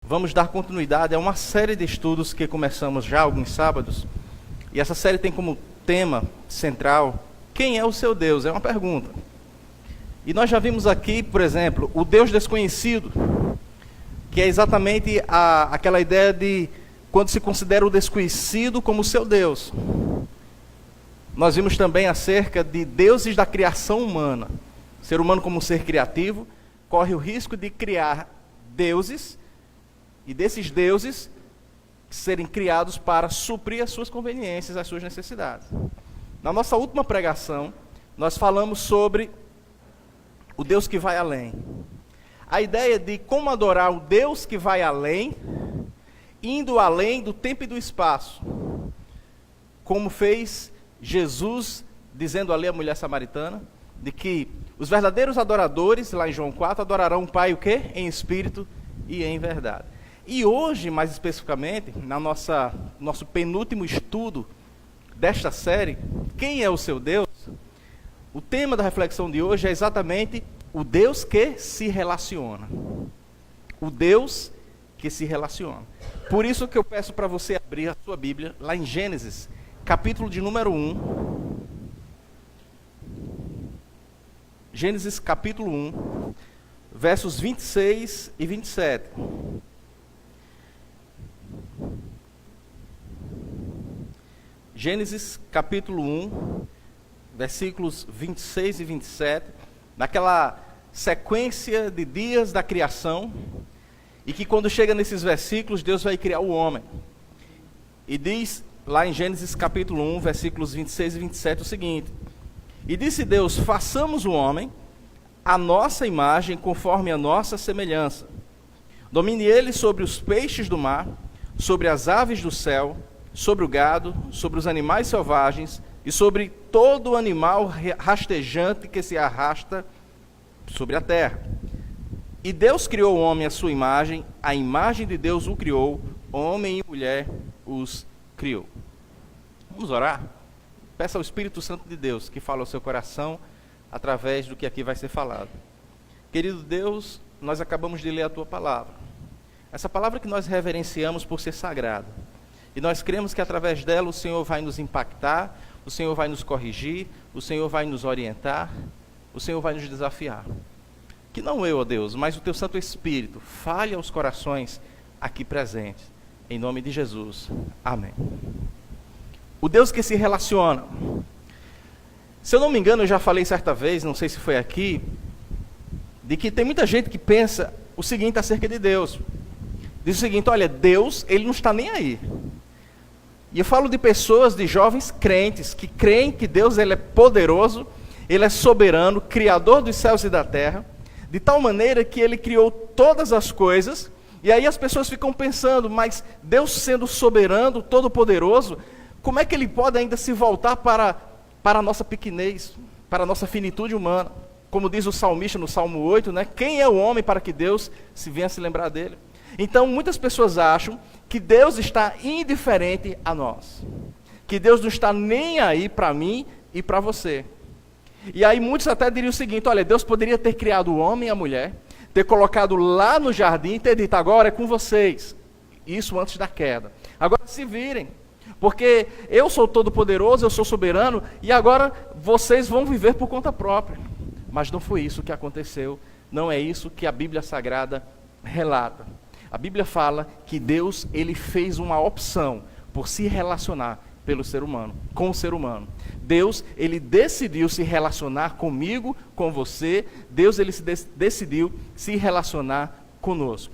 vamos dar continuidade a uma série de estudos que começamos já há alguns sábados. E essa série tem como tema central, quem é o seu Deus? É uma pergunta. E nós já vimos aqui, por exemplo, o Deus desconhecido, que é exatamente aquela ideia de quando se considera o desconhecido como seu Deus. Nós vimos também acerca de deuses da criação humana. O ser humano, como ser criativo, corre o risco de criar deuses, e desses deuses serem criados para suprir as suas conveniências, as suas necessidades. Na nossa última pregação, nós falamos sobre o Deus que vai além. A ideia de como adorar o Deus que vai além, indo além do tempo e do espaço. Como fez Jesus, dizendo ali à mulher samaritana, de que os verdadeiros adoradores, lá em João 4, adorarão o Pai o quê? Em espírito e em verdade. E hoje, mais especificamente, nosso penúltimo estudo desta série, quem é o seu Deus? O tema da reflexão de hoje é exatamente o Deus que se relaciona. O Deus que se relaciona. Por isso que eu peço para você abrir a sua Bíblia, lá em Gênesis, capítulo de número 1. Gênesis capítulo 1, versos 26 e 27. Gênesis capítulo 1, versículos 26 e 27, naquela sequência de dias da criação, e que quando chega nesses versículos, Deus vai criar o homem. E diz lá em Gênesis capítulo 1, versículos 26 e 27 o seguinte: E disse Deus, façamos o homem à nossa imagem, conforme a nossa semelhança. Domine ele sobre os peixes do mar, sobre as aves do céu, sobre o gado, sobre os animais selvagens e sobre todo animal rastejante que se arrasta sobre a terra. E Deus criou o homem à sua imagem, a imagem de Deus o criou, homem e mulher os criou. Vamos orar? Peça ao Espírito Santo de Deus que fala ao seu coração através do que aqui vai ser falado. Querido Deus, nós acabamos de ler a tua palavra. Essa palavra que nós reverenciamos por ser sagrada. E nós cremos que através dela o Senhor vai nos impactar, o Senhor vai nos corrigir, o Senhor vai nos orientar, o Senhor vai nos desafiar. Que não eu, ó Deus, mas o teu Santo Espírito fale aos corações aqui presentes. Em nome de Jesus. Amém. O Deus que se relaciona. Se eu não me engano, eu já falei certa vez, não sei se foi aqui, de que tem muita gente que pensa o seguinte acerca de Deus. Diz o seguinte, olha, Deus, ele não está nem aí. E eu falo de pessoas, de jovens crentes, que creem que Deus ele é poderoso, ele é soberano, criador dos céus e da terra, de tal maneira que ele criou todas as coisas, e aí as pessoas ficam pensando, mas Deus sendo soberano, todo-poderoso, como é que ele pode ainda se voltar para a nossa pequenez, para a nossa finitude humana? Como diz o salmista no Salmo 8, né? Quem é o homem para que Deus se venha se lembrar dele? Então, muitas pessoas acham que Deus está indiferente a nós. Que Deus não está nem aí para mim e para você. E aí muitos até diriam o seguinte, olha, Deus poderia ter criado o homem e a mulher, ter colocado lá no jardim e ter dito, agora é com vocês. Isso antes da queda. Agora se virem, porque eu sou todo poderoso, eu sou soberano, e agora vocês vão viver por conta própria. Mas não foi isso que aconteceu, não é isso que a Bíblia Sagrada relata. A Bíblia fala que Deus, ele fez uma opção por se relacionar pelo ser humano, com o ser humano. Deus, ele decidiu se relacionar comigo, com você. Deus, ele decidiu se relacionar conosco.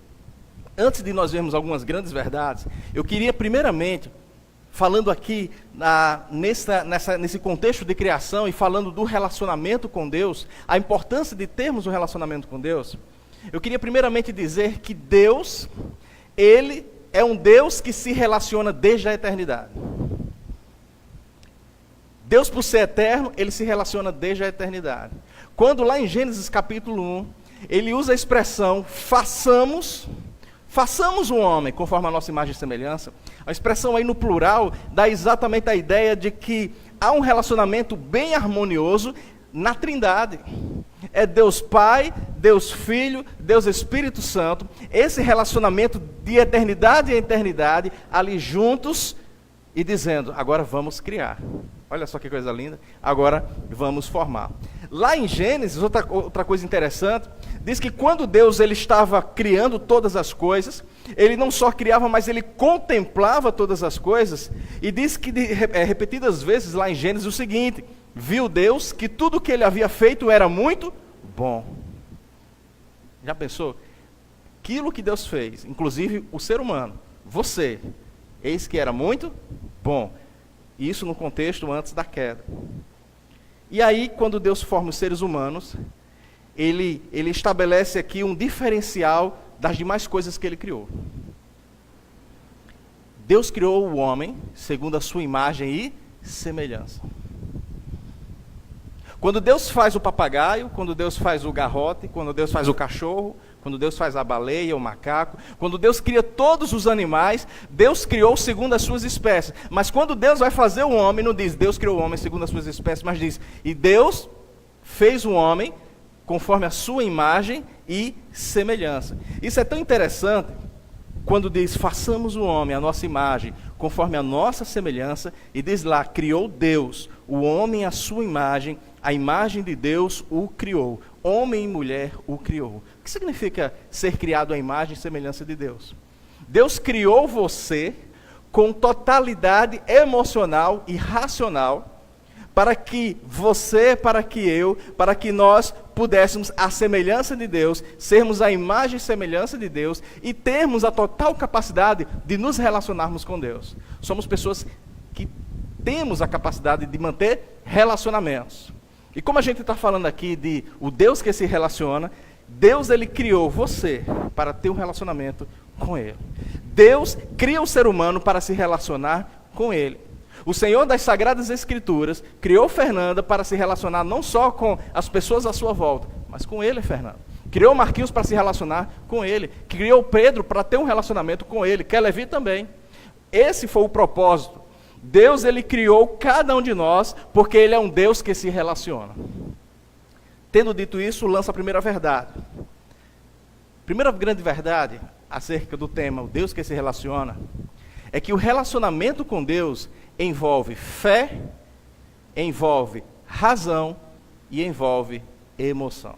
Antes de nós vermos algumas grandes verdades, eu queria primeiramente, falando aqui nesse contexto de criação e falando do relacionamento com Deus, a importância de termos um relacionamento com Deus, eu queria primeiramente dizer que Deus, ele é um Deus que se relaciona desde a eternidade. Deus, por ser eterno, ele se relaciona desde a eternidade. Quando lá em Gênesis capítulo 1, ele usa a expressão façamos um homem conforme a nossa imagem e semelhança, a expressão aí no plural dá exatamente a ideia de que há um relacionamento bem harmonioso na Trindade. É Deus Pai, Deus Filho, Deus Espírito Santo. Esse relacionamento de eternidade em eternidade, ali juntos e dizendo, agora vamos criar. Olha só que coisa linda. Agora vamos formar. Lá em Gênesis, outra coisa interessante, diz que quando Deus ele estava criando todas as coisas, ele não só criava, mas ele contemplava todas as coisas, e diz que repetidas vezes lá em Gênesis o seguinte: viu Deus que tudo que ele havia feito era muito bom. Já pensou? Aquilo que Deus fez, inclusive o ser humano, você, eis que era muito bom. Isso no contexto antes da queda. E aí, quando Deus forma os seres humanos, ele estabelece aqui um diferencial das demais coisas que ele criou. Deus criou o homem segundo a sua imagem e semelhança. Quando Deus faz o papagaio, quando Deus faz o garrote, quando Deus faz o cachorro, quando Deus faz a baleia, o macaco, quando Deus cria todos os animais, Deus criou segundo as suas espécies. Mas quando Deus vai fazer o homem, não diz Deus criou o homem segundo as suas espécies, mas diz, e Deus fez o homem conforme a sua imagem e semelhança. Isso é tão interessante, quando diz, façamos o homem a nossa imagem, conforme a nossa semelhança, e diz lá, criou Deus, o homem à sua imagem, a imagem de Deus o criou. Homem e mulher o criou. O que significa ser criado à imagem e semelhança de Deus? Deus criou você com totalidade emocional e racional, para que você, para que eu, para que nós pudéssemos, à semelhança de Deus, sermos a imagem e semelhança de Deus e termos a total capacidade de nos relacionarmos com Deus. Somos pessoas que temos a capacidade de manter relacionamentos. E como a gente está falando aqui de o Deus que se relaciona, Deus ele criou você para ter um relacionamento com Ele. Deus cria o ser humano para se relacionar com Ele. O Senhor das Sagradas Escrituras criou Fernanda para se relacionar não só com as pessoas à sua volta, mas com Ele, Fernanda. Criou Marquinhos para se relacionar com Ele. Criou Pedro para ter um relacionamento com Ele. Quer Levi também. Esse foi o propósito. Deus ele criou cada um de nós porque Ele é um Deus que se relaciona. Tendo dito isso, lança a primeira verdade. Primeira grande verdade acerca do tema, o Deus que se relaciona, é que o relacionamento com Deus envolve fé, envolve razão e envolve emoção.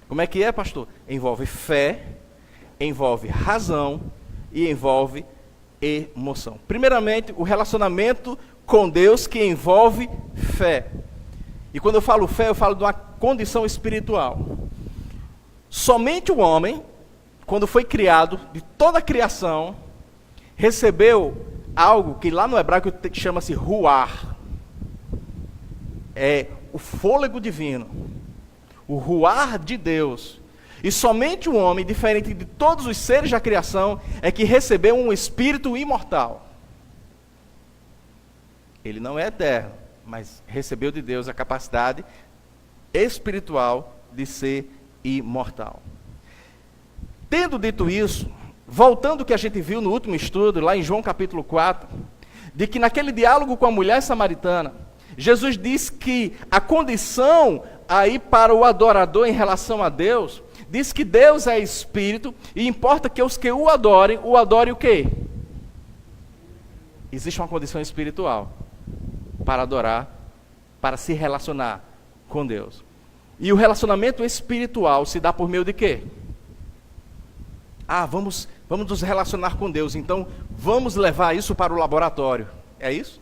Como é que é, pastor? Envolve fé, envolve razão e envolve emoção. Primeiramente, o relacionamento com Deus que envolve fé. E quando eu falo fé, eu falo de uma condição espiritual. Somente o homem, quando foi criado, de toda a criação, recebeu algo que lá no hebraico chama-se ruar. É o fôlego divino, o ruar de Deus. E somente o homem, diferente de todos os seres da criação, é que recebeu um espírito imortal. Ele não é eterno, mas recebeu de Deus a capacidade espiritual de ser imortal. Tendo dito isso, voltando ao que a gente viu no último estudo, lá em João capítulo 4, de que naquele diálogo com a mulher samaritana, Jesus diz que a condição aí para o adorador em relação a Deus, diz que Deus é Espírito e importa que os que o adorem o quê? Existe uma condição espiritual para adorar, para se relacionar com Deus. E o relacionamento espiritual se dá por meio de quê? Vamos nos relacionar com Deus, então vamos levar isso para o laboratório. É isso?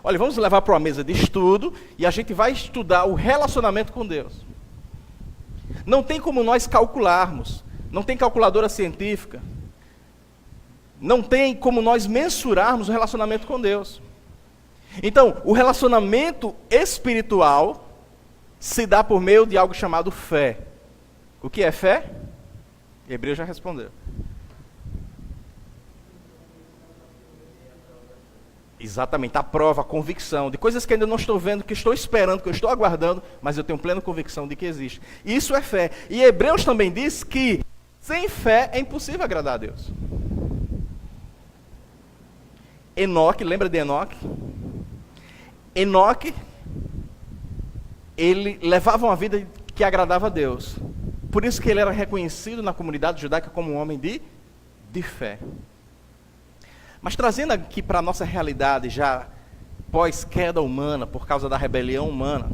Olha, vamos levar para uma mesa de estudo e a gente vai estudar o relacionamento com Deus. Não tem como nós calcularmos, não tem calculadora científica, não tem como nós mensurarmos o relacionamento com Deus. Então, o relacionamento espiritual se dá por meio de algo chamado fé. O que é fé? Hebreu já respondeu. Exatamente, a prova, a convicção de coisas que ainda não estou vendo, que estou esperando, que eu estou aguardando, mas eu tenho plena convicção de que existe. Isso é fé. E Hebreus também diz que sem fé é impossível agradar a Deus. Enoque, lembra de Enoque? Enoque, ele levava uma vida que agradava a Deus. Por isso que ele era reconhecido na comunidade judaica como um homem de fé. Mas trazendo aqui para a nossa realidade, já pós-queda humana, por causa da rebelião humana,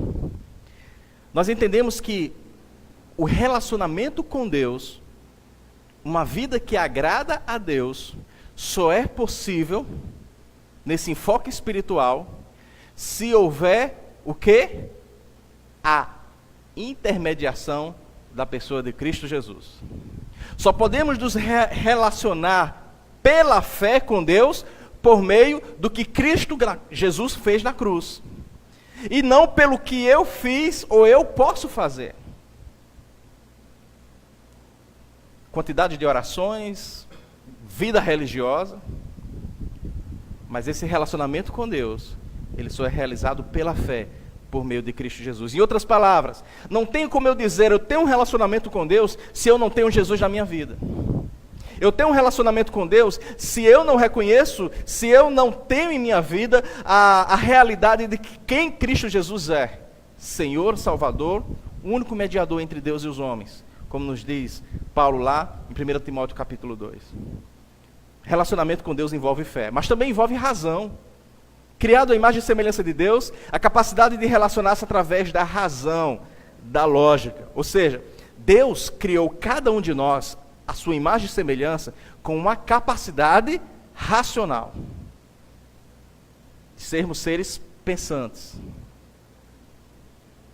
nós entendemos que o relacionamento com Deus, uma vida que agrada a Deus, só é possível, nesse enfoque espiritual, se houver o quê? A intermediação da pessoa de Cristo Jesus. Só podemos nos relacionar pela fé com Deus por meio do que Cristo Jesus fez na cruz. E não pelo que eu fiz ou eu posso fazer. Quantidade de orações, vida religiosa, mas esse relacionamento com Deus, ele só é realizado pela fé, por meio de Cristo Jesus. Em outras palavras, não tenho como eu dizer, eu tenho um relacionamento com Deus, se eu não tenho Jesus na minha vida. Eu tenho um relacionamento com Deus, se eu não reconheço, se eu não tenho em minha vida a realidade de quem Cristo Jesus é. Senhor, Salvador, o único mediador entre Deus e os homens. Como nos diz Paulo lá, em 1 Timóteo capítulo 2. Relacionamento com Deus envolve fé, mas também envolve razão. Criado à imagem e semelhança de Deus, a capacidade de relacionar-se através da razão, da lógica. Ou seja, Deus criou cada um de nós, a sua imagem e semelhança, com uma capacidade racional. De sermos seres pensantes.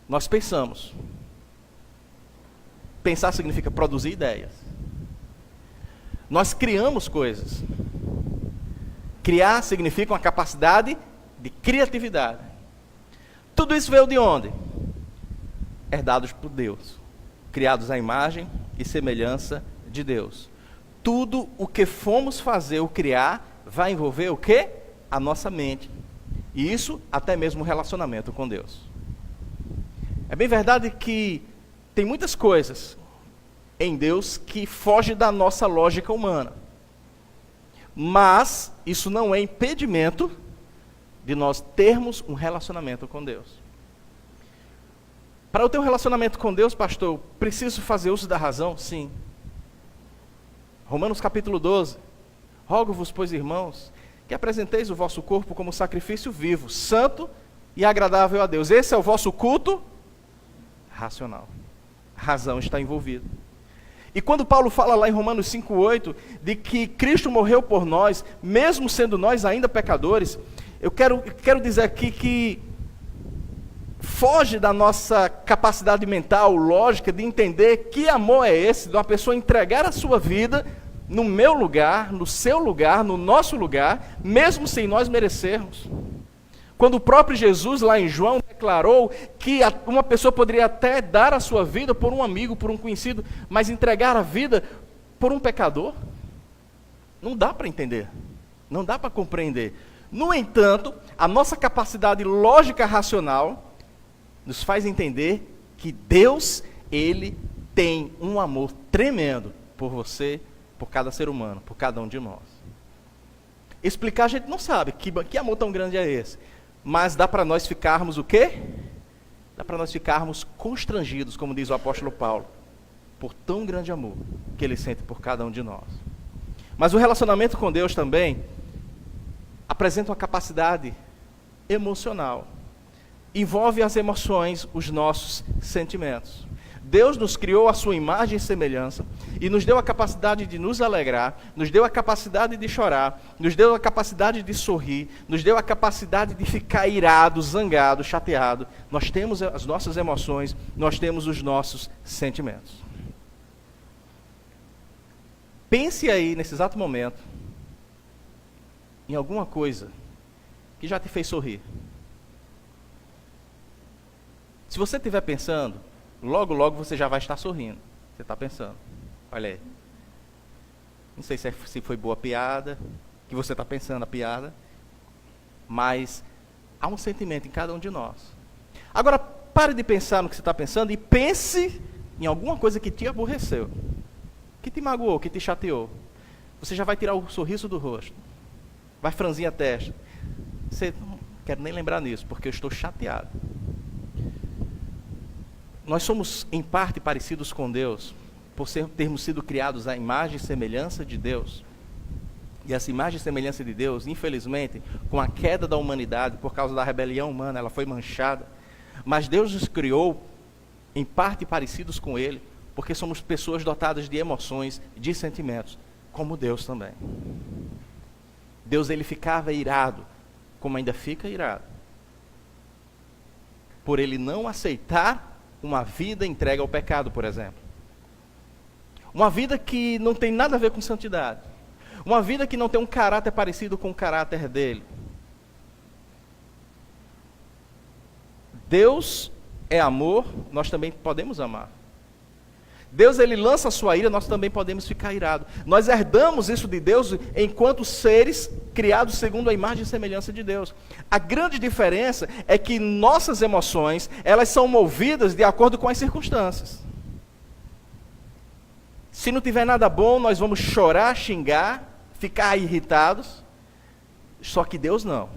Nós pensamos. Pensar significa produzir ideias. Nós criamos coisas. Criar significa uma capacidade de criatividade. Tudo isso veio de onde? Herdados por Deus. Criados à imagem e semelhança de Deus. Tudo o que fomos fazer ou criar vai envolver o quê? A nossa mente. E isso até mesmo o relacionamento com Deus. É bem verdade que tem muitas coisas em Deus que fogem da nossa lógica humana. Mas isso não é impedimento de nós termos um relacionamento com Deus. Para eu ter um relacionamento com Deus, pastor, eu preciso fazer uso da razão? Sim. Romanos capítulo 12. Rogo-vos, pois, irmãos, que apresenteis o vosso corpo como sacrifício vivo, santo e agradável a Deus. Esse é o vosso culto racional. A razão está envolvida. E quando Paulo fala lá em Romanos 5,8, de que Cristo morreu por nós, mesmo sendo nós ainda pecadores, eu quero dizer aqui que foge da nossa capacidade mental, lógica, de entender que amor é esse, de uma pessoa entregar a sua vida no meu lugar, no seu lugar, no nosso lugar, mesmo sem nós merecermos. Quando o próprio Jesus, lá em João, declarou que uma pessoa poderia até dar a sua vida por um amigo, por um conhecido, mas entregar a vida por um pecador, não dá para entender, não dá para compreender. No entanto, a nossa capacidade lógica racional nos faz entender que Deus, Ele tem um amor tremendo por você, por cada ser humano, por cada um de nós. Explicar a gente não sabe, que amor tão grande é esse? Mas dá para nós ficarmos o quê? Dá para nós ficarmos constrangidos, como diz o apóstolo Paulo, por tão grande amor que Ele sente por cada um de nós. Mas o relacionamento com Deus também apresenta uma capacidade emocional. Envolve as emoções, os nossos sentimentos. Deus nos criou a sua imagem e semelhança e nos deu a capacidade de nos alegrar, nos deu a capacidade de chorar, nos deu a capacidade de sorrir, nos deu a capacidade de ficar irado, zangado, chateado. Nós temos as nossas emoções, nós temos os nossos sentimentos. Pense aí, nesse exato momento, em alguma coisa que já te fez sorrir. Se você estiver pensando, logo, logo você já vai estar sorrindo. Você está pensando, olha aí. Não sei se foi boa a piada, que você está pensando a piada, mas há um sentimento em cada um de nós. Agora, pare de pensar no que você está pensando e pense em alguma coisa que te aborreceu, que te magoou, que te chateou. Você já vai tirar o sorriso do rosto, vai franzir a testa. Você não quer nem lembrar nisso, porque eu estou chateado. Nós somos em parte parecidos com Deus, por termos sido criados à imagem e semelhança de Deus. E essa imagem e semelhança de Deus, infelizmente, com a queda da humanidade, por causa da rebelião humana, ela foi manchada. Mas Deus nos criou em parte parecidos com Ele, porque somos pessoas dotadas de emoções, de sentimentos, como Deus também. Deus, ele ficava irado, como ainda fica irado, por ele não aceitar uma vida entregue ao pecado, por exemplo. Uma vida que não tem nada a ver com santidade. Uma vida que não tem um caráter parecido com o caráter dele. Deus é amor, nós também podemos amar. Deus, ele lança a sua ira, nós também podemos ficar irados. Nós herdamos isso de Deus enquanto seres criados segundo a imagem e semelhança de Deus. A grande diferença é que nossas emoções, elas são movidas de acordo com as circunstâncias. Se não tiver nada bom, nós vamos chorar, xingar, ficar irritados. Só que Deus não.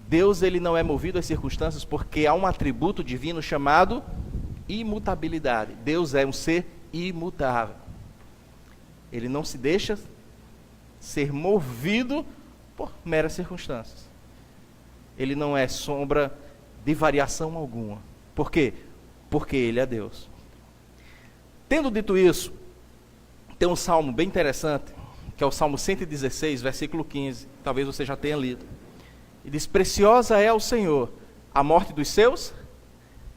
Deus, ele não é movido às circunstâncias porque há um atributo divino chamado imutabilidade. Deus é um ser imutável. Ele não se deixa ser movido por meras circunstâncias. Ele não é sombra de variação alguma. Por quê? Porque ele é Deus. Tendo dito isso, tem um salmo bem interessante, que é o Salmo 116, versículo 15. Talvez você já tenha lido. E diz: preciosa é ao Senhor a morte dos seus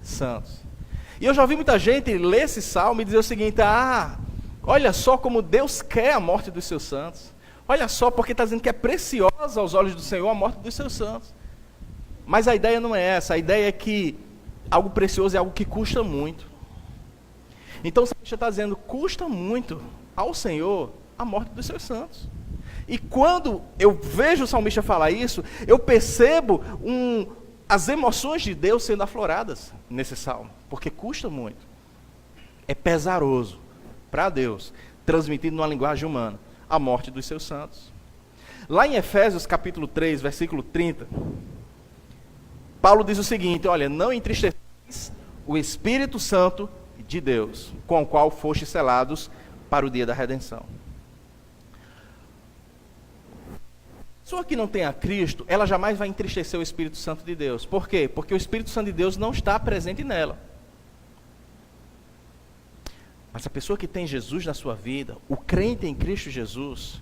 santos. E eu já ouvi muita gente ler esse salmo e dizer o seguinte: olha só como Deus quer a morte dos seus santos. Olha só, porque está dizendo que é preciosa aos olhos do Senhor a morte dos seus santos. Mas a ideia não é essa. A ideia é que algo precioso é algo que custa muito. Então o salmista está dizendo: custa muito ao Senhor a morte dos seus santos. E quando eu vejo o salmista falar isso, eu percebo as emoções de Deus sendo afloradas nesse salmo, porque custa muito. É pesaroso para Deus, transmitido numa linguagem humana, a morte dos seus santos. Lá em Efésios capítulo 3, versículo 30, Paulo diz o seguinte: olha, não entristeçais o Espírito Santo de Deus, com o qual fostes selados para o dia da redenção. A pessoa que não tem a Cristo, ela jamais vai entristecer o Espírito Santo de Deus. Por quê? Porque o Espírito Santo de Deus não está presente nela. Mas a pessoa que tem Jesus na sua vida, o crente em Cristo Jesus,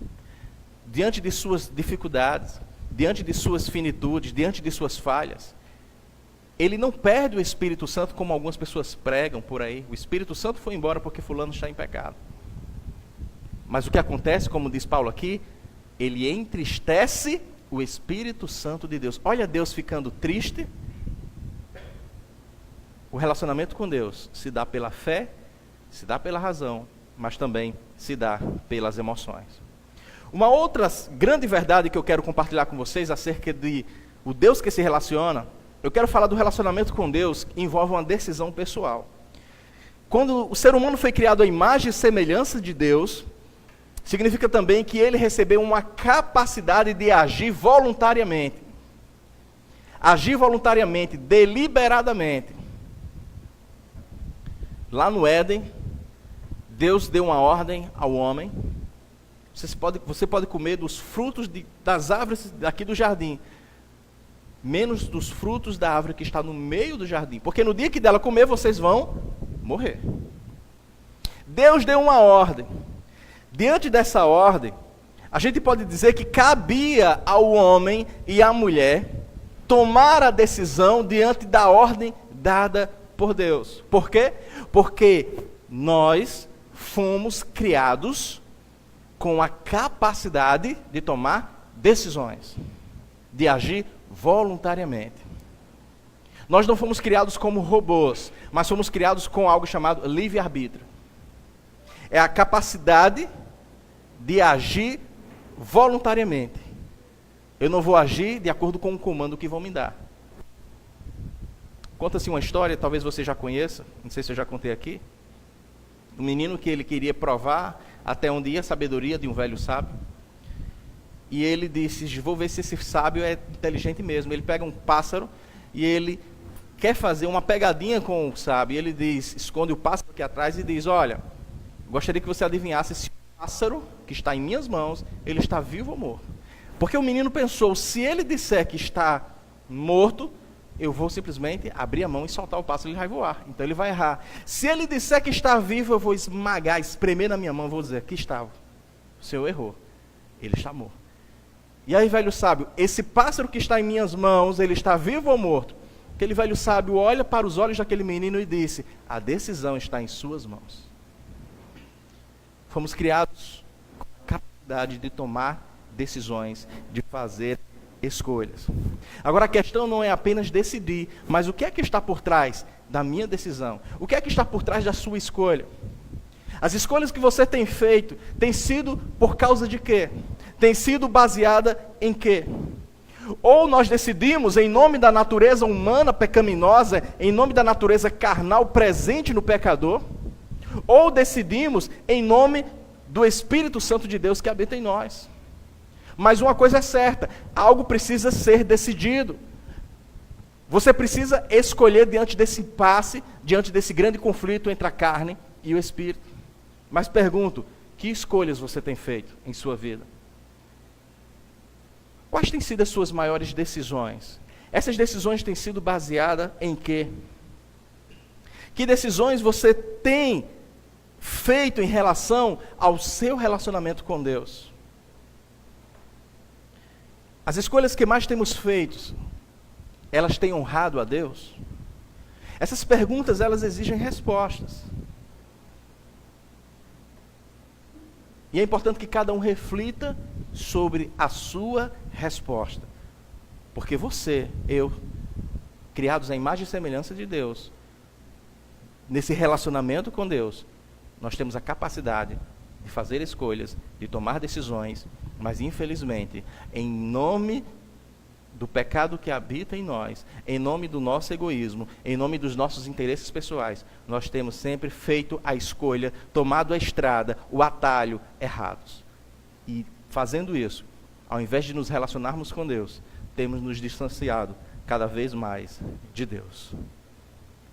diante de suas dificuldades, diante de suas finitudes, diante de suas falhas, ele não perde o Espírito Santo como algumas pessoas pregam por aí. O Espírito Santo foi embora porque fulano está em pecado. Mas o que acontece, como diz Paulo aqui, ele entristece o Espírito Santo de Deus. Olha Deus ficando triste. O relacionamento com Deus se dá pela fé, se dá pela razão, mas também se dá pelas emoções. Uma outra grande verdade que eu quero compartilhar com vocês acerca de o Deus que se relaciona, eu quero falar do relacionamento com Deus que envolve uma decisão pessoal. Quando o ser humano foi criado à imagem e semelhança de Deus, significa também que ele recebeu uma capacidade de agir voluntariamente. Agir voluntariamente, deliberadamente. Lá no Éden, Deus deu uma ordem ao homem: você pode comer dos frutos das árvores daqui do jardim, menos dos frutos da árvore que está no meio do jardim, porque no dia que dela comer, vocês vão morrer. Deus deu uma ordem. Diante dessa ordem, a gente pode dizer que cabia ao homem e à mulher tomar a decisão diante da ordem dada por Deus. Por quê? Porque nós fomos criados com a capacidade de tomar decisões, de agir voluntariamente. Nós não fomos criados como robôs, mas fomos criados com algo chamado livre-arbítrio. É a capacidade de agir voluntariamente. Eu não vou agir de acordo com o comando que vão me dar. Conta-se uma história, talvez você já conheça, não sei se eu já contei aqui. Um menino que ele queria provar até onde ia a sabedoria de um velho sábio. E ele disse: vou ver se esse sábio é inteligente mesmo. Ele pega um pássaro e ele quer fazer uma pegadinha com o sábio. E ele diz, esconde o pássaro aqui atrás e diz, olha, gostaria que você adivinhasse se o pássaro que está em minhas mãos, ele está vivo ou morto. Porque o menino pensou, se ele disser que está morto, eu vou simplesmente abrir a mão e soltar o pássaro, ele vai voar. Então ele vai errar. Se ele disser que está vivo, eu vou esmagar, espremer na minha mão, vou dizer, aqui está. O Senhor errou. Ele está morto. E aí, velho sábio, esse pássaro que está em minhas mãos, ele está vivo ou morto? Aquele velho sábio olha para os olhos daquele menino e disse, a decisão está em suas mãos. Fomos criados com a capacidade de tomar decisões, de fazer escolhas. Agora a questão não é apenas decidir, mas o que é que está por trás da minha decisão? O que é que está por trás da sua escolha? As escolhas que você tem feito, têm sido por causa de quê? Tem sido baseada em quê? Ou nós decidimos em nome da natureza humana pecaminosa, em nome da natureza carnal presente no pecador, ou decidimos em nome do Espírito Santo de Deus que habita em nós. Mas uma coisa é certa, algo precisa ser decidido. Você precisa escolher diante desse impasse, diante desse grande conflito entre a carne e o Espírito. Mas pergunto, que escolhas você tem feito em sua vida? Quais têm sido as suas maiores decisões? Essas decisões têm sido baseadas em quê? Que decisões você tem feito em relação ao seu relacionamento com Deus? As escolhas que mais temos feito, elas têm honrado a Deus? Essas perguntas, elas exigem respostas. E é importante que cada um reflita sobre a sua resposta. Porque você, eu, criados à imagem e semelhança de Deus, nesse relacionamento com Deus, nós temos a capacidade de fazer escolhas, de tomar decisões, mas infelizmente, em nome do pecado que habita em nós, em nome do nosso egoísmo, em nome dos nossos interesses pessoais, nós temos sempre feito a escolha, tomado a estrada, o atalho errados. E fazendo isso, ao invés de nos relacionarmos com Deus, temos nos distanciado cada vez mais de Deus.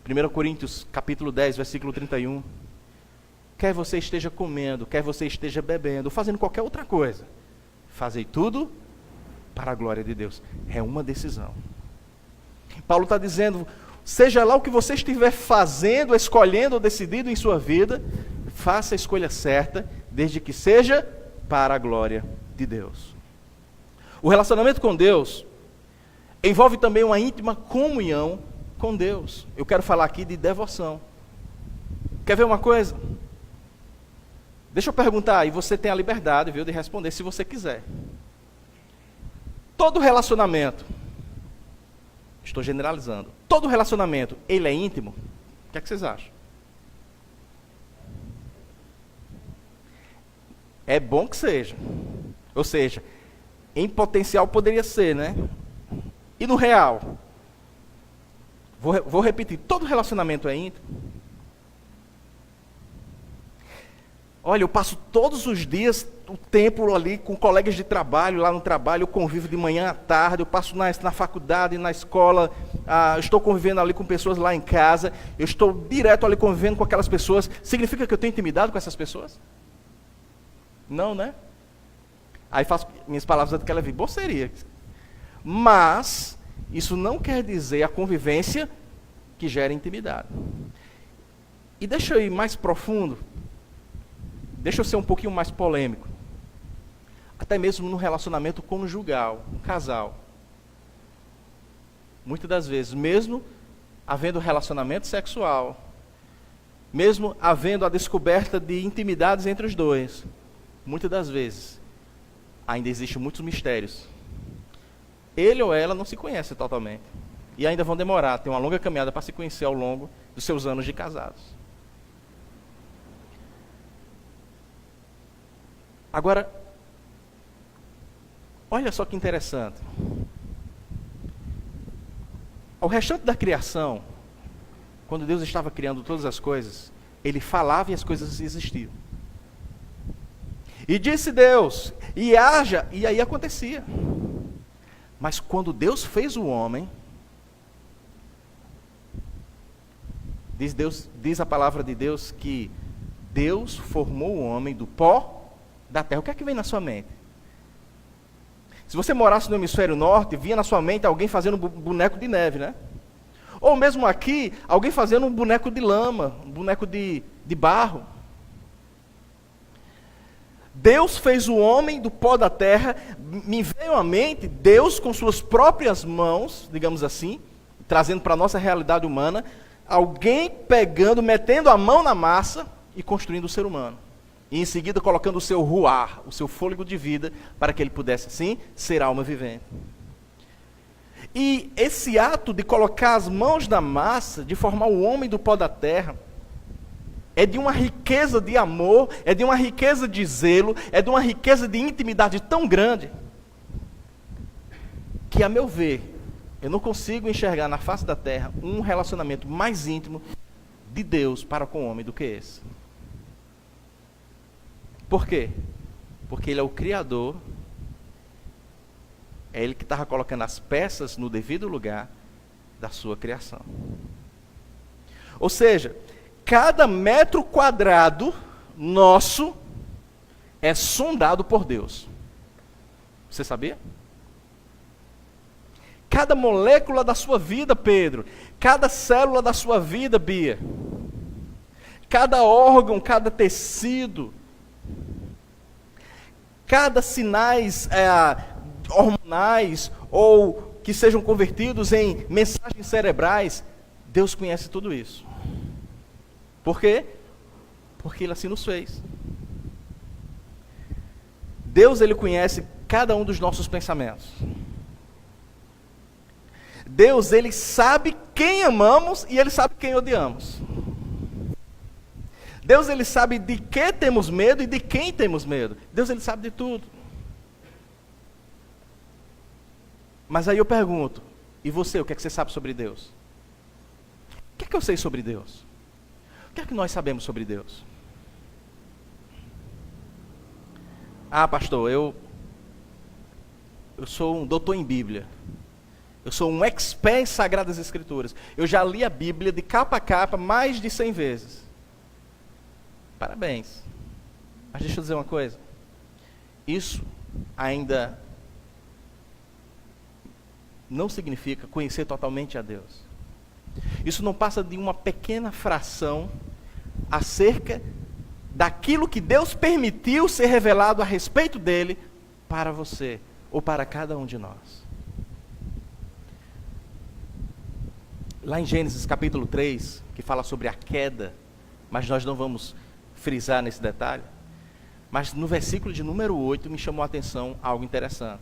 1 Coríntios capítulo 10, versículo 31. Quer você esteja comendo, quer você esteja bebendo, fazendo qualquer outra coisa, fazei tudo para a glória de Deus. É uma decisão. Paulo está dizendo, seja lá o que você estiver fazendo, escolhendo ou decidido em sua vida, faça a escolha certa, desde que seja para a glória de Deus. O relacionamento com Deus envolve também uma íntima comunhão com Deus. Eu quero falar aqui de devoção. Quer ver uma coisa? Deixa eu perguntar, e você tem a liberdade, viu, de responder se você quiser. Todo relacionamento, estou generalizando, todo relacionamento, ele é íntimo? O que é que vocês acham? É bom que seja. Ou seja, em potencial poderia ser, né? E no real? Vou repetir, todo relacionamento é íntimo? Olha, eu passo todos os dias o tempo ali com colegas de trabalho, lá no trabalho, eu convivo de manhã à tarde, eu passo na faculdade, na escola, estou convivendo ali com pessoas lá em casa, eu estou direto ali convivendo com aquelas pessoas. Significa que eu tenho intimidade com essas pessoas? Não, né? Aí faço minhas palavras daquela vida, bom seria. Mas, isso não quer dizer a convivência que gera intimidade. E deixa eu ir mais profundo. Deixa eu ser um pouquinho mais polêmico. Até mesmo no relacionamento conjugal, um casal. Muitas das vezes, mesmo havendo relacionamento sexual, mesmo havendo a descoberta de intimidades entre os dois, muitas das vezes, ainda existem muitos mistérios. Ele ou ela não se conhecem totalmente. E ainda vão demorar, tem uma longa caminhada para se conhecer ao longo dos seus anos de casados. Agora, olha só que interessante. Ao restante da criação, quando Deus estava criando todas as coisas, Ele falava e as coisas existiam. E disse Deus, e haja, e aí acontecia. Mas quando Deus fez o homem, Diz a palavra de Deus que Deus formou o homem do pó da terra. O que é que vem na sua mente? Se você morasse no hemisfério norte, vinha na sua mente alguém fazendo um boneco de neve, né? Ou mesmo aqui, alguém fazendo um boneco de lama, um boneco de barro. Deus fez o homem do pó da terra. Me veio à mente Deus com suas próprias mãos, digamos assim, trazendo para a nossa realidade humana, alguém pegando, metendo a mão na massa e construindo o ser humano. E em seguida colocando o seu ruar, o seu fôlego de vida, para que ele pudesse, assim, ser alma vivente. E esse ato de colocar as mãos na massa, de formar o homem do pó da terra, é de uma riqueza de amor, é de uma riqueza de zelo, é de uma riqueza de intimidade tão grande, que, a meu ver, eu não consigo enxergar na face da terra um relacionamento mais íntimo de Deus para com o homem do que esse. Por quê? Porque Ele é o Criador, é Ele que estava colocando as peças no devido lugar da sua criação. Ou seja, cada metro quadrado nosso é sondado por Deus. Você sabia? Cada molécula da sua vida, Pedro, cada célula da sua vida, Bia, cada órgão, cada tecido, cada sinais hormonais ou que sejam convertidos em mensagens cerebrais, Deus conhece tudo isso. Por quê? Porque Ele assim nos fez. Deus, Ele conhece cada um dos nossos pensamentos. Deus, Ele sabe quem amamos e Ele sabe quem odiamos. Deus, Ele sabe de que temos medo e de quem temos medo. Deus, Ele sabe de tudo. Mas aí eu pergunto, e você, o que é que você sabe sobre Deus? O que é que eu sei sobre Deus? O que é que nós sabemos sobre Deus? Ah, pastor, eu sou um doutor em Bíblia. Eu sou um expert em Sagradas Escrituras. Eu já li a Bíblia de capa a capa mais de 100 vezes. Parabéns. Mas deixa eu dizer uma coisa. Isso ainda não significa conhecer totalmente a Deus. Isso não passa de uma pequena fração acerca daquilo que Deus permitiu ser revelado a respeito dele para você ou para cada um de nós. Lá em Gênesis capítulo 3, que fala sobre a queda, mas nós não vamos frisar nesse detalhe, mas no versículo de número 8 me chamou a atenção algo interessante.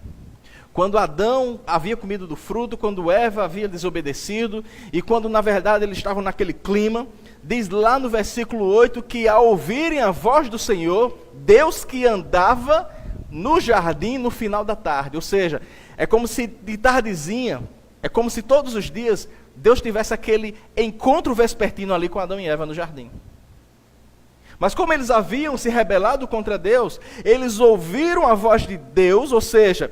Quando Adão havia comido do fruto, quando Eva havia desobedecido, e quando na verdade eles estavam naquele clima, diz lá no versículo 8 que ao ouvirem a voz do Senhor, Deus que andava no jardim no final da tarde, ou seja, é como se de tardezinha, é como se todos os dias Deus tivesse aquele encontro vespertino ali com Adão e Eva no jardim. Mas como eles haviam se rebelado contra Deus, eles ouviram a voz de Deus, ou seja,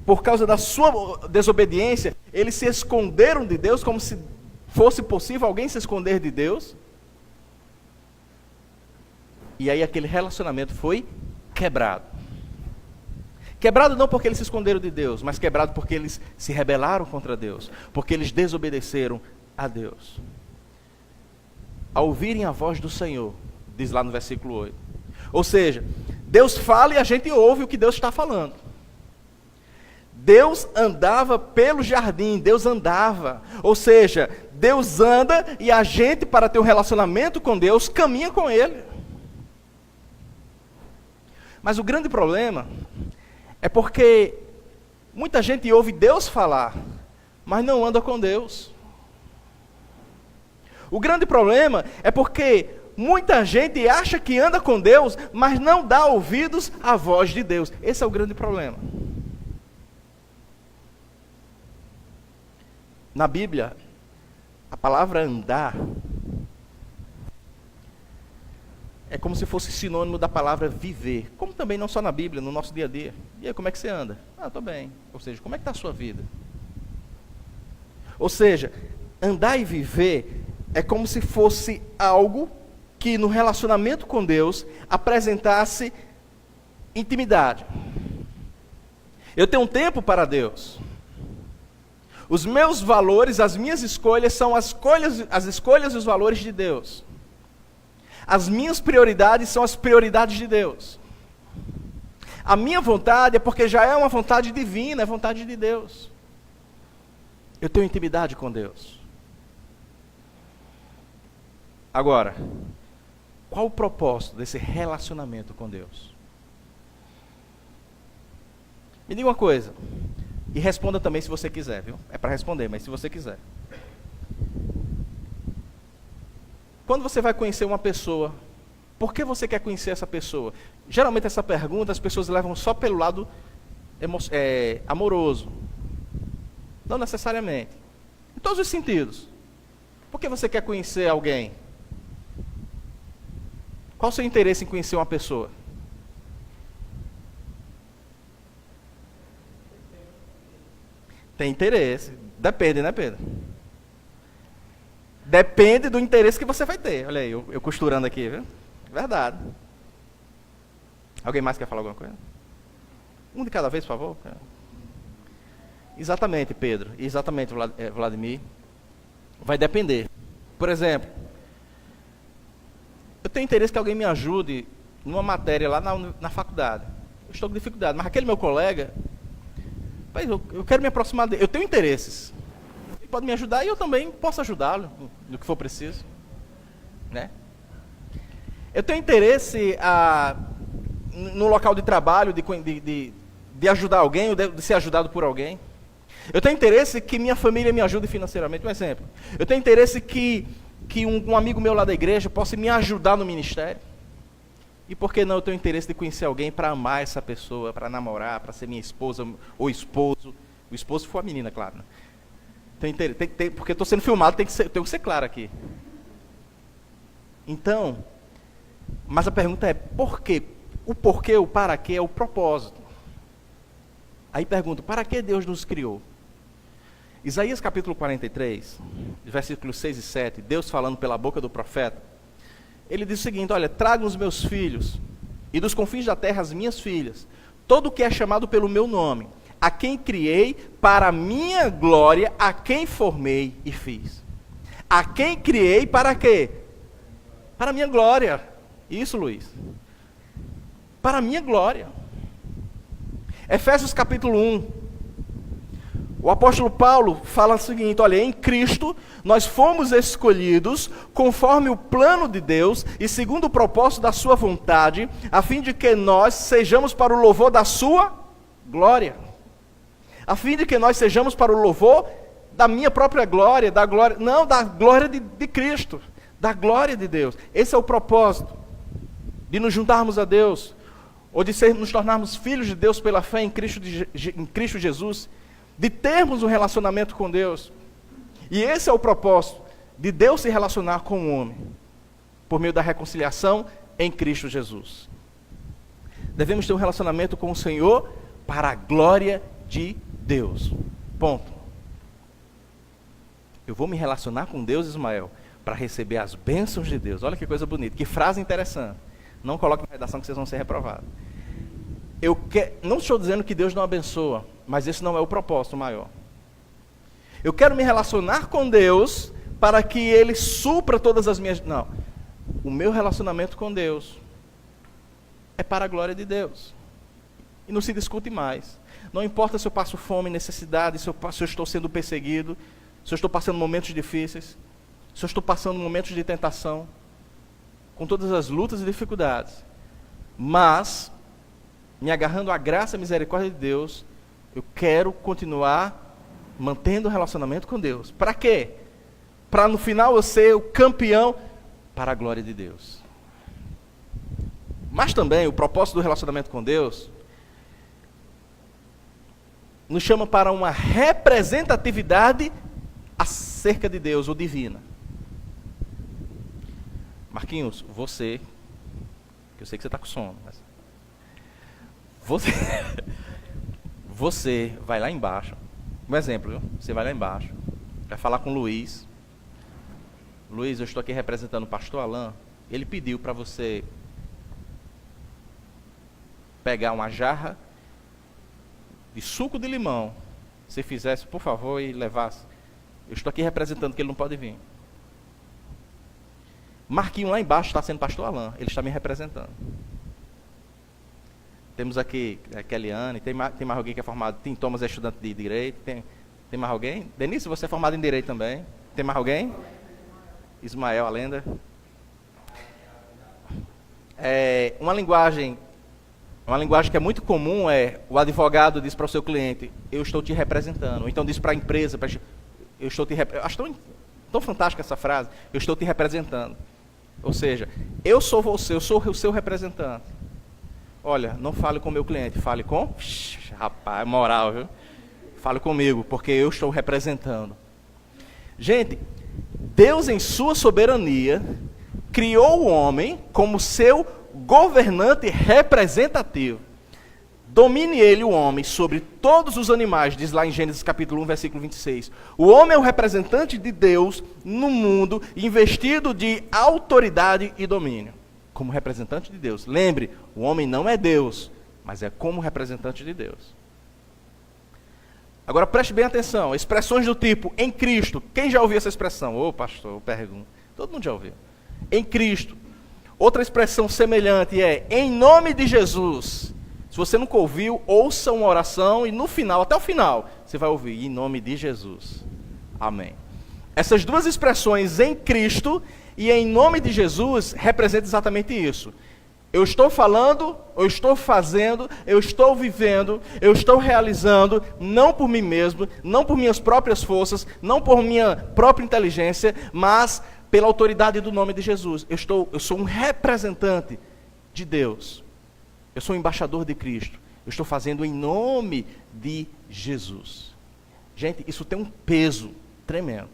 por causa da sua desobediência, eles se esconderam de Deus, como se fosse possível alguém se esconder de Deus. E aí aquele relacionamento foi quebrado. Quebrado não porque eles se esconderam de Deus, mas quebrado porque eles se rebelaram contra Deus, porque eles desobedeceram a Deus. Ao ouvirem a voz do Senhor, diz lá no versículo 8. Ou seja, Deus fala e a gente ouve o que Deus está falando. Deus andava pelo jardim, Deus andava. Ou seja, Deus anda e a gente, para ter um relacionamento com Deus, caminha com Ele. Mas o grande problema é porque muita gente ouve Deus falar, mas não anda com Deus. O grande problema é porque muita gente acha que anda com Deus, mas não dá ouvidos à voz de Deus. Esse é o grande problema. Na Bíblia, a palavra andar é como se fosse sinônimo da palavra viver. Como também não só na Bíblia, no nosso dia a dia. E aí, como é que você anda? Ah, estou bem. Ou seja, como é que está a sua vida? Ou seja, andar e viver é como se fosse algo que no relacionamento com Deus apresentasse intimidade. Eu tenho um tempo para Deus. Os meus valores, as minhas escolhas são as escolhas e os valores de Deus. As minhas prioridades são as prioridades de Deus. A minha vontade é porque já é uma vontade divina, é vontade de Deus. Eu tenho intimidade com Deus. Agora, qual o propósito desse relacionamento com Deus? Me diga uma coisa, e responda também se você quiser, viu? É para responder, mas se você quiser. Quando você vai conhecer uma pessoa, por que você quer conhecer essa pessoa? Geralmente essa pergunta as pessoas levam só pelo lado amoroso. Não necessariamente. Em todos os sentidos. Por que você quer conhecer alguém? Qual o seu interesse em conhecer uma pessoa? Tem interesse. Depende, né, Pedro? Depende do interesse que você vai ter. Olha aí, eu costurando aqui, viu? Verdade. Alguém mais quer falar alguma coisa? Um de cada vez, por favor. Exatamente, Pedro. Exatamente, Vladimir. Vai depender. Por exemplo, eu tenho interesse que alguém me ajude numa matéria lá na faculdade. Eu estou com dificuldade, mas aquele meu colega, eu quero me aproximar dele. Eu tenho interesses. Ele pode me ajudar e eu também posso ajudá-lo no que for preciso. Né? Eu tenho interesse no local de trabalho, de ajudar alguém, ou de ser ajudado por alguém. Eu tenho interesse que minha família me ajude financeiramente. Um exemplo. Eu tenho interesse que um amigo meu lá da igreja possa me ajudar no ministério. E por que não eu tenho interesse de conhecer alguém para amar essa pessoa, para namorar, para ser minha esposa ou esposo. O esposo se for a menina, claro. Né? Porque estou sendo filmado, tenho que ser claro aqui. Então, mas a pergunta é, por quê? O porquê, o para quê é o propósito. Aí pergunto, para que Deus nos criou? Isaías capítulo 43, versículos 6 e 7, Deus falando pela boca do profeta, ele diz o seguinte, olha, tragam os meus filhos, e dos confins da terra as minhas filhas, todo o que é chamado pelo meu nome, a quem criei, para a minha glória, a quem formei e fiz. A quem criei, para quê? Para a minha glória. Isso, Luiz. Para a minha glória. Efésios capítulo 1. O apóstolo Paulo fala o seguinte, olha, em Cristo nós fomos escolhidos conforme o plano de Deus e segundo o propósito da sua vontade, a fim de que nós sejamos para o louvor da sua glória. A fim de que nós sejamos para o louvor da minha própria glória, da glória de Cristo, da glória de Deus. Esse é o propósito, de nos juntarmos a Deus, ou de nos tornarmos filhos de Deus pela fé em Cristo Jesus, de termos um relacionamento com Deus. E esse é o propósito, de Deus se relacionar com o homem, por meio da reconciliação em Cristo Jesus. Devemos ter um relacionamento com o Senhor para a glória de Deus. Ponto. Eu vou me relacionar com Deus, Ismael, para receber as bênçãos de Deus. Olha que coisa bonita, que frase interessante. Não coloque na redação que vocês vão ser reprovados. Não estou dizendo que Deus não abençoa, mas esse não é o propósito maior. Eu quero me relacionar com Deus para que Ele supra todas as minhas... Não. O meu relacionamento com Deus é para a glória de Deus. E não se discute mais. Não importa se eu passo fome, necessidade, se eu estou sendo perseguido, se eu estou passando momentos difíceis, se eu estou passando momentos de tentação, com todas as lutas e dificuldades. Mas, me agarrando à graça e à misericórdia de Deus, eu quero continuar mantendo o relacionamento com Deus. Para quê? Para no final eu ser o campeão para a glória de Deus. Mas também o propósito do relacionamento com Deus nos chama para uma representatividade acerca de Deus, ou divina. Marquinhos, você, que eu sei que você está com sono, mas você vai lá embaixo, um exemplo, viu? Você vai lá embaixo, vai falar com o Luiz, Luiz, eu estou aqui representando o pastor Alain. Ele pediu para você pegar uma jarra de suco de limão, se fizesse, por favor, e levasse. Eu estou aqui representando que ele não pode vir. Marquinho lá embaixo está sendo pastor Alain, ele está me representando. Temos aqui a Keliane, tem mais alguém que é formado, Tim Thomas é estudante de Direito, tem mais alguém? Denise, você é formado em Direito também? Tem mais alguém? Ismael, a lenda. Uma linguagem que é muito comum é, o advogado diz para o seu cliente, eu estou te representando. Ou então diz para a empresa, eu estou te representando. Acho tão fantástica essa frase, eu estou te representando. Ou seja, eu sou você, eu sou o seu representante. Olha, não fale com o meu cliente, fale com... Rapaz, moral, viu? Fale comigo, porque eu estou representando. Gente, Deus em sua soberania criou o homem como seu governante representativo. Domine ele, o homem, sobre todos os animais, diz lá em Gênesis capítulo 1, versículo 26. O homem é o representante de Deus no mundo, investido de autoridade e domínio. Como representante de Deus. Lembre, o homem não é Deus, mas é como representante de Deus. Agora preste bem atenção, expressões do tipo, em Cristo. Quem já ouviu essa expressão? Ô pastor, eu pergunto. Todo mundo já ouviu. Em Cristo. Outra expressão semelhante é, em nome de Jesus. Se você nunca ouviu, ouça uma oração e no final, até o final, você vai ouvir, em nome de Jesus. Amém. Essas duas expressões, em Cristo e em nome de Jesus, representam exatamente isso. Eu estou falando, eu estou fazendo, eu estou vivendo, eu estou realizando, não por mim mesmo, não por minhas próprias forças, não por minha própria inteligência, mas pela autoridade do nome de Jesus. Eu sou um representante de Deus. Eu sou um embaixador de Cristo. Eu estou fazendo em nome de Jesus. Gente, isso tem um peso tremendo.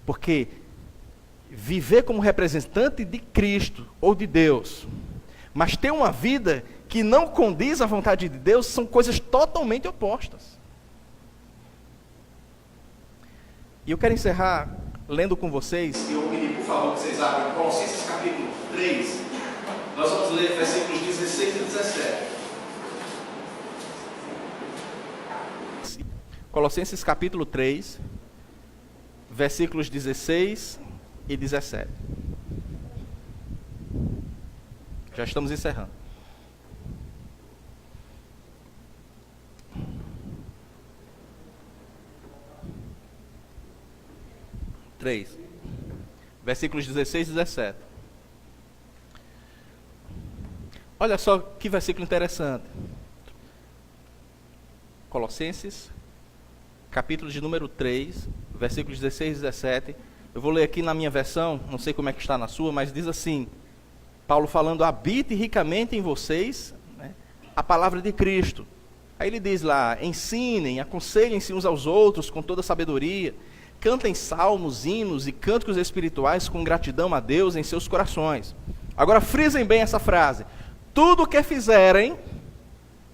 Porque viver como representante de Cristo ou de Deus, mas ter uma vida que não condiz à vontade de Deus, são coisas totalmente opostas. E eu quero encerrar lendo com vocês. Eu pedi, por favor, que vocês abram Colossenses capítulo 3. Nós vamos ler versículos 16 e 17. Colossenses capítulo 3, versículos 16 e 17. Já estamos encerrando. Versículos 16 e 17. Olha só que versículo interessante. Colossenses, capítulo de número 3, versículos 16 e 17. Eu vou ler aqui na minha versão, não sei como é que está na sua, mas diz assim, Paulo falando, habite ricamente em vocês, né, a palavra de Cristo. Aí ele diz lá, ensinem, aconselhem-se uns aos outros com toda sabedoria, cantem salmos, hinos e cânticos espirituais com gratidão a Deus em seus corações. Agora frisem bem essa frase. Tudo o que fizerem,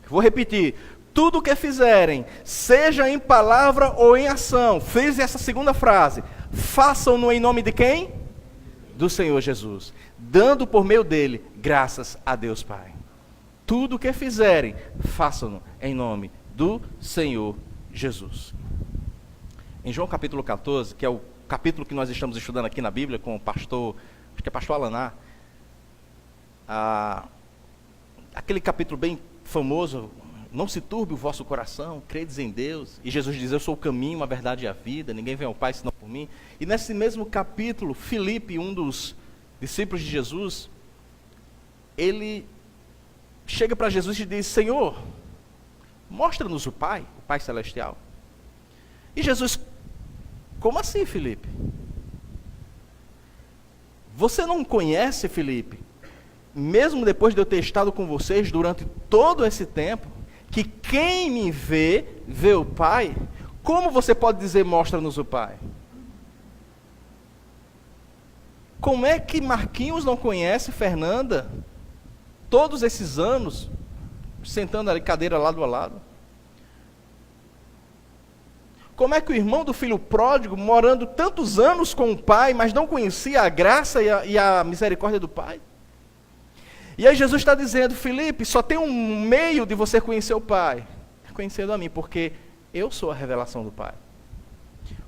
vou repetir, tudo o que fizerem, seja em palavra ou em ação, frisem essa segunda frase, façam-no em nome de quem? Do Senhor Jesus, dando por meio dele graças a Deus Pai. Tudo o que fizerem, façam-no em nome do Senhor Jesus. Em João capítulo 14, que é o capítulo que nós estamos estudando aqui na Bíblia com o pastor, acho que é pastor Alaná, aquele capítulo bem famoso, não se turbe o vosso coração, credes em Deus, e Jesus diz, eu sou o caminho, a verdade e a vida, ninguém vem ao Pai senão por mim. E nesse mesmo capítulo, Filipe, um dos discípulos de Jesus, ele chega para Jesus e diz, Senhor, mostra-nos o Pai Celestial. E Jesus, como assim, Filipe? Você não conhece, Filipe, mesmo depois de eu ter estado com vocês durante todo esse tempo, que quem me vê, vê o Pai? Como você pode dizer, mostra-nos o Pai? Como é que Marquinhos não conhece Fernanda, todos esses anos, sentando ali cadeira lado a lado? Como é que o irmão do filho pródigo, morando tantos anos com o pai, mas não conhecia a graça e a misericórdia do pai? E aí Jesus está dizendo: Filipe, só tem um meio de você conhecer o pai, conhecendo a mim, porque eu sou a revelação do pai.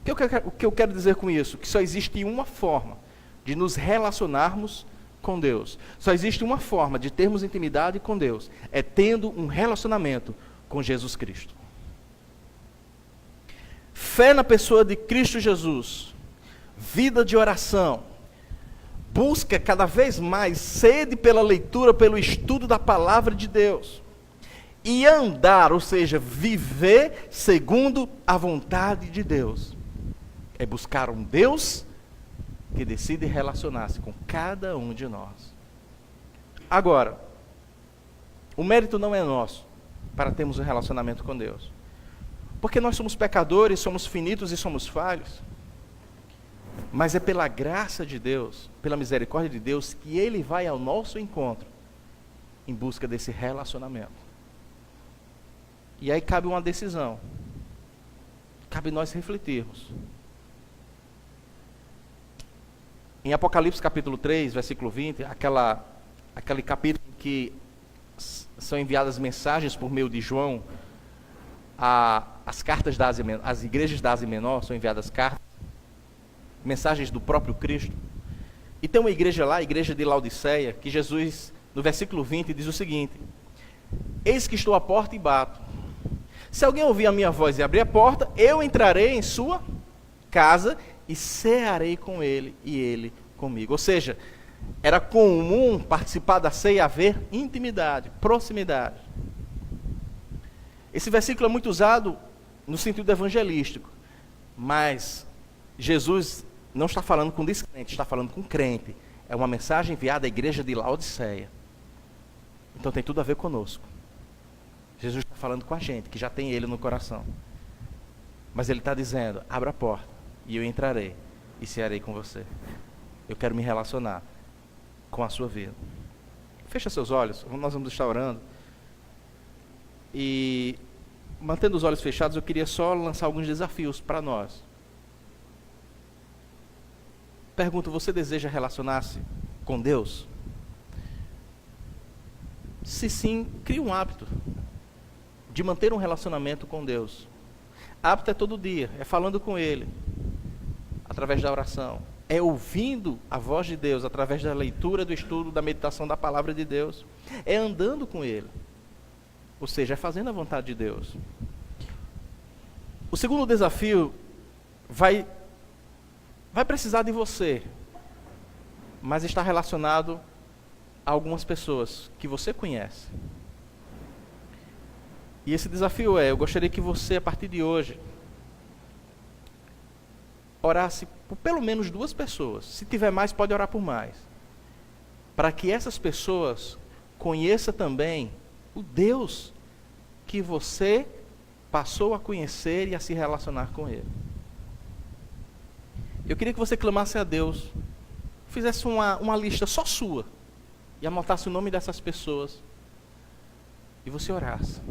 O que eu quero dizer com isso? Que só existe uma forma de nos relacionarmos com Deus. Só existe uma forma de termos intimidade com Deus. É tendo um relacionamento com Jesus Cristo. Fé na pessoa de Cristo Jesus. Vida de oração. Busca cada vez mais sede pela leitura, pelo estudo da palavra de Deus. E andar, ou seja, viver segundo a vontade de Deus. É buscar um Deus que decide relacionar-se com cada um de nós. Agora, o mérito não é nosso para termos um relacionamento com Deus. Porque nós somos pecadores, somos finitos e somos falhos. Mas é pela graça de Deus, pela misericórdia de Deus, que Ele vai ao nosso encontro em busca desse relacionamento. E aí cabe uma decisão. Cabe nós refletirmos. Em Apocalipse capítulo 3, versículo 20, aquele capítulo em que são enviadas mensagens por meio de João, as cartas da Ásia Menor, as igrejas da Ásia Menor são enviadas cartas, mensagens do próprio Cristo. E tem uma igreja lá, a igreja de Laodiceia, que Jesus, no versículo 20, diz o seguinte: eis que estou à porta e bato. Se alguém ouvir a minha voz e abrir a porta, eu entrarei em sua casa e cearei com ele e ele comigo. Ou seja, era comum participar da ceia, haver intimidade, proximidade. Esse versículo é muito usado no sentido evangelístico, mas Jesus não está falando com descrente, está falando com crente. É uma mensagem enviada à igreja de Laodiceia. Então tem tudo a ver conosco. Jesus está falando com a gente, que já tem Ele no coração. Mas Ele está dizendo: abra a porta e eu entrarei e cearei com você. Eu quero me relacionar com a sua vida. Fecha seus olhos, nós vamos estar orando. E mantendo os olhos fechados, eu queria só lançar alguns desafios para nós. Pergunto: você deseja relacionar-se com Deus? Se sim, crie um hábito de manter um relacionamento com Deus. Hábito é todo dia, é falando com Ele, através da oração. É ouvindo a voz de Deus, através da leitura, do estudo, da meditação da palavra de Deus. É andando com Ele. Ou seja, é fazendo a vontade de Deus. O segundo desafio vai precisar de você, mas está relacionado a algumas pessoas que você conhece. E esse desafio eu gostaria que você, a partir de hoje, orasse por pelo menos 2 pessoas. Se tiver mais, pode orar por mais. Para que essas pessoas conheçam também o Deus que você passou a conhecer e a se relacionar com Ele. Eu queria que você clamasse a Deus, fizesse uma lista só sua, e anotasse o nome dessas pessoas, e você orasse.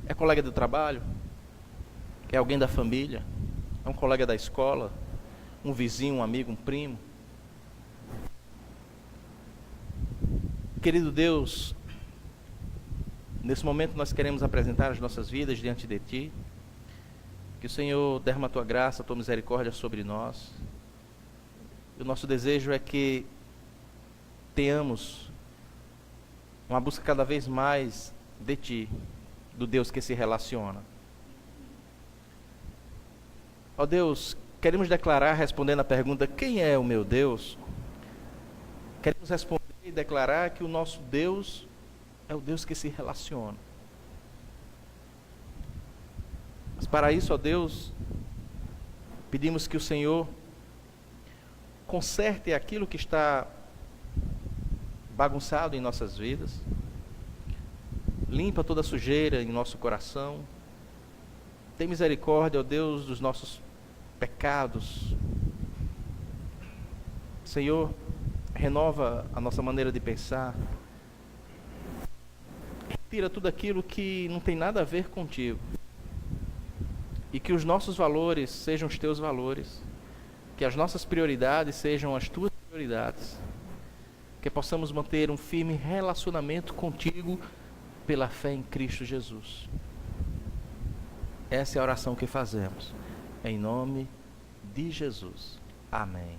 É colega do trabalho? É alguém da família? É um colega da escola? Um vizinho, um amigo, um primo? Querido Deus, nesse momento nós queremos apresentar as nossas vidas diante de Ti. Que o Senhor derrama a Tua graça, a Tua misericórdia sobre nós. E o nosso desejo é que tenhamos uma busca cada vez mais de Ti, do Deus que se relaciona. Ó Deus, queremos declarar, respondendo à pergunta: quem é o meu Deus? Queremos responder e declarar que o nosso Deus é o Deus que se relaciona. Mas para isso, ó Deus, pedimos que o Senhor conserte aquilo que está bagunçado em nossas vidas. Limpa toda a sujeira em nosso coração. Tem misericórdia, ó Deus, dos nossos pecados. Senhor, renova a nossa maneira de pensar. Retira tudo aquilo que não tem nada a ver contigo. e que os nossos valores sejam os teus valores, que as nossas prioridades sejam as tuas prioridades, que possamos manter um firme relacionamento contigo pela fé em Cristo Jesus. Essa é a oração que fazemos, em nome de Jesus. Amém.